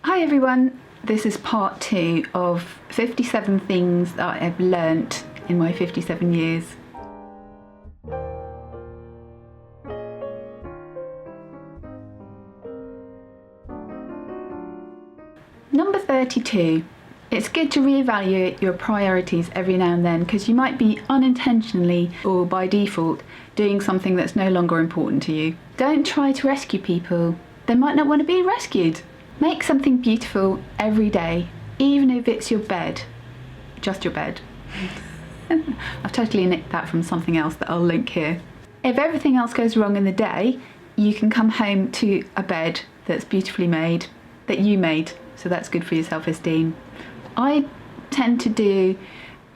Hi everyone, this is part 2 of 57 things that I've learnt in my 57 years. Number 32. It's good to reevaluate your priorities every now and then because you might be unintentionally or by default doing something that's no longer important to you. Don't try to rescue people. They might not want to be rescued. Make something beautiful every day, even if it's your bed. Just your bed. I've totally nicked that from something else that I'll link here. If everything else goes wrong in the day, you can come home to a bed that's beautifully made, that you made, so that's good for your self-esteem. I tend to do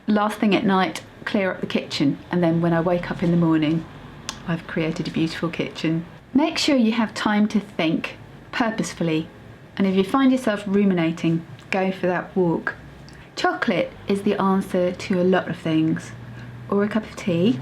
last thing at night, clear up the kitchen, and then when I wake up in the morning, I've created a beautiful kitchen. Make sure you have time to think purposefully. And if you find yourself ruminating, go for that walk. Chocolate is the answer to a lot of things. Or a cup of tea.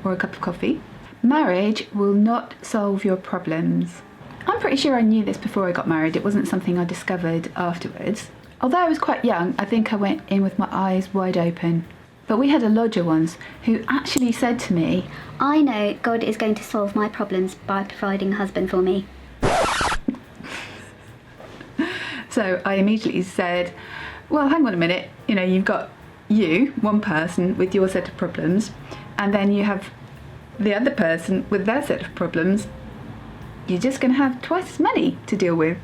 Or a cup of coffee. Marriage will not solve your problems. I'm pretty sure I knew this before I got married. It wasn't something I discovered afterwards. Although I was quite young, I think I went in with my eyes wide open. But we had a lodger once who actually said to me, I know God is going to solve my problems by providing a husband for me. So I immediately said, well, hang on a minute, you've got one person with your set of problems, and then you have the other person with their set of problems. You're just going to have twice as many to deal with.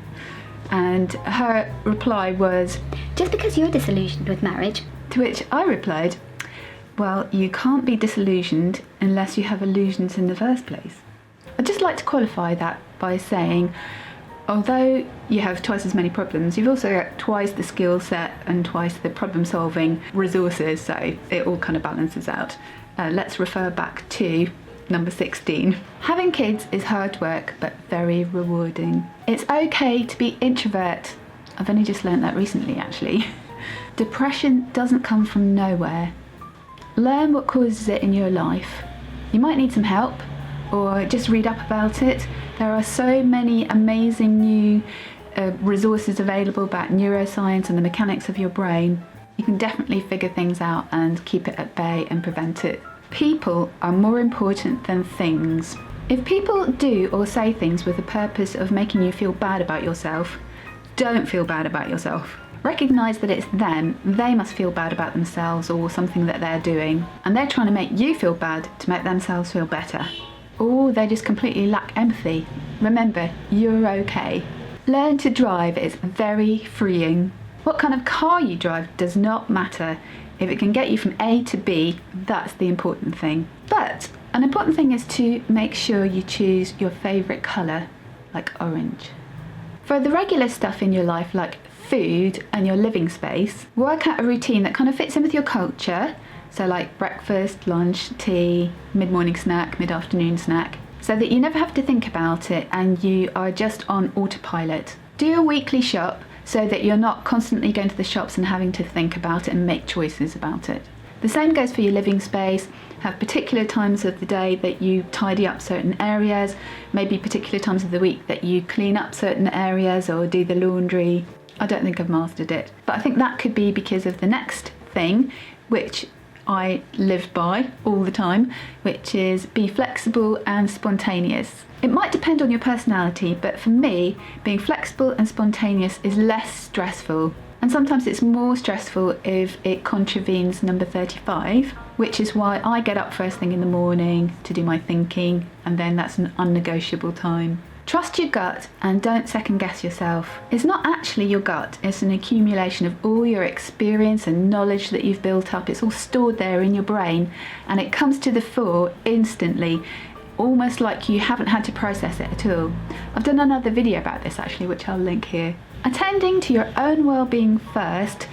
And her reply was, just because you're disillusioned with marriage. To which I replied, well, you can't be disillusioned unless you have illusions in the first place. I'd just like to qualify that by saying, although you have twice as many problems, you've also got twice the skill set and twice the problem-solving resources, so it all kind of balances out. Let's refer back to number 16. Having kids is hard work, but very rewarding. It's okay to be introvert. I've only just learnt that recently, actually. Depression doesn't come from nowhere. Learn what causes it in your life. You might need some help, or just read up about it. There are so many amazing new resources available about neuroscience and the mechanics of your brain. You can definitely figure things out and keep it at bay and prevent it. People are more important than things. If people do or say things with the purpose of making you feel bad about yourself, don't feel bad about yourself. Recognise that it's them. They must feel bad about themselves or something that they're doing, and they're trying to make you feel bad to make themselves feel better. Or they just completely lack empathy. Remember, you're okay. Learn to drive. It's very freeing. What kind of car you drive does not matter. If it can get you from A to B, that's the important thing. But an important thing is to make sure you choose your favourite colour, like orange. For the regular stuff in your life, like food and your living space, work out a routine that kind of fits in with your culture. So like breakfast, lunch, tea, mid-morning snack, mid-afternoon snack, so that you never have to think about it and you are just on autopilot. Do a weekly shop so that you're not constantly going to the shops and having to think about it and make choices about it. The same goes for your living space. Have particular times of the day that you tidy up certain areas, maybe particular times of the week that you clean up certain areas or do the laundry. I don't think I've mastered it, but I think that could be because of the next thing, which I live by all the time, which is be flexible and spontaneous. It might depend on your personality, but for me, being flexible and spontaneous is less stressful. And sometimes it's more stressful if it contravenes number 35, which is why I get up first thing in the morning to do my thinking, and then that's an unnegotiable time. Trust your gut and don't second guess yourself. It's not actually your gut, it's an accumulation of all your experience and knowledge that you've built up. It's all stored there in your brain and it comes to the fore instantly, almost like you haven't had to process it at all. I've done another video about this actually, which I'll link here. Attending to your own well-being first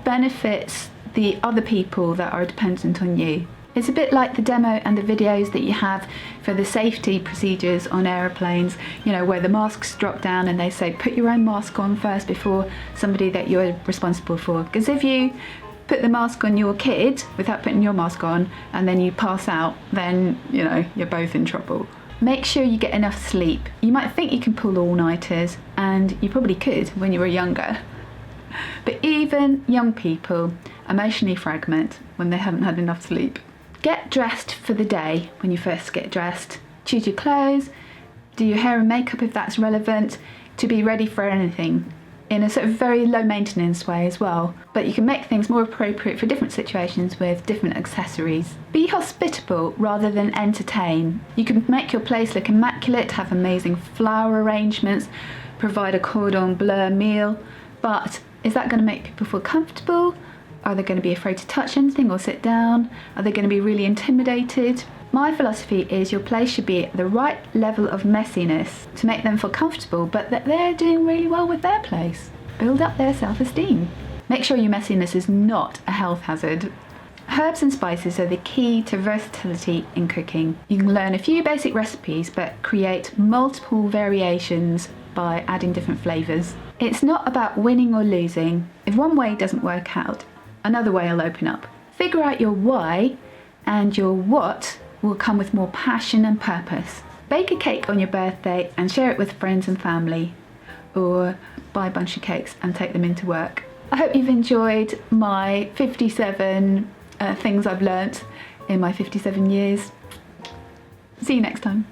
benefits the other people that are dependent on you. It's a bit like the demo and the videos that you have for the safety procedures on aeroplanes, where the masks drop down and they say put your own mask on first before somebody that you're responsible for. Because if you put the mask on your kid without putting your mask on and then you pass out, then you're both in trouble. Make sure you get enough sleep. You might think you can pull all-nighters, and you probably could when you were younger. But even young people emotionally fragment when they haven't had enough sleep. Get dressed for the day when you first get dressed. Choose your clothes, do your hair and makeup if that's relevant, to be ready for anything, in a sort of very low maintenance way as well. But you can make things more appropriate for different situations with different accessories. Be hospitable rather than entertain. You can make your place look immaculate, have amazing flower arrangements, provide a cordon bleu meal, but is that going to make people feel comfortable? Are they going to be afraid to touch anything or sit down? Are they going to be really intimidated? My philosophy is your place should be at the right level of messiness to make them feel comfortable, but that they're doing really well with their place. Build up their self-esteem. Make sure your messiness is not a health hazard. Herbs and spices are the key to versatility in cooking. You can learn a few basic recipes, but create multiple variations by adding different flavours. It's not about winning or losing. If one way doesn't work out, another way will open up. Figure out your why, and your what will come with more passion and purpose. Bake a cake on your birthday and share it with friends and family, or buy a bunch of cakes and take them into work. I hope you've enjoyed my 57 things I've learnt in my 57 years. See you next time.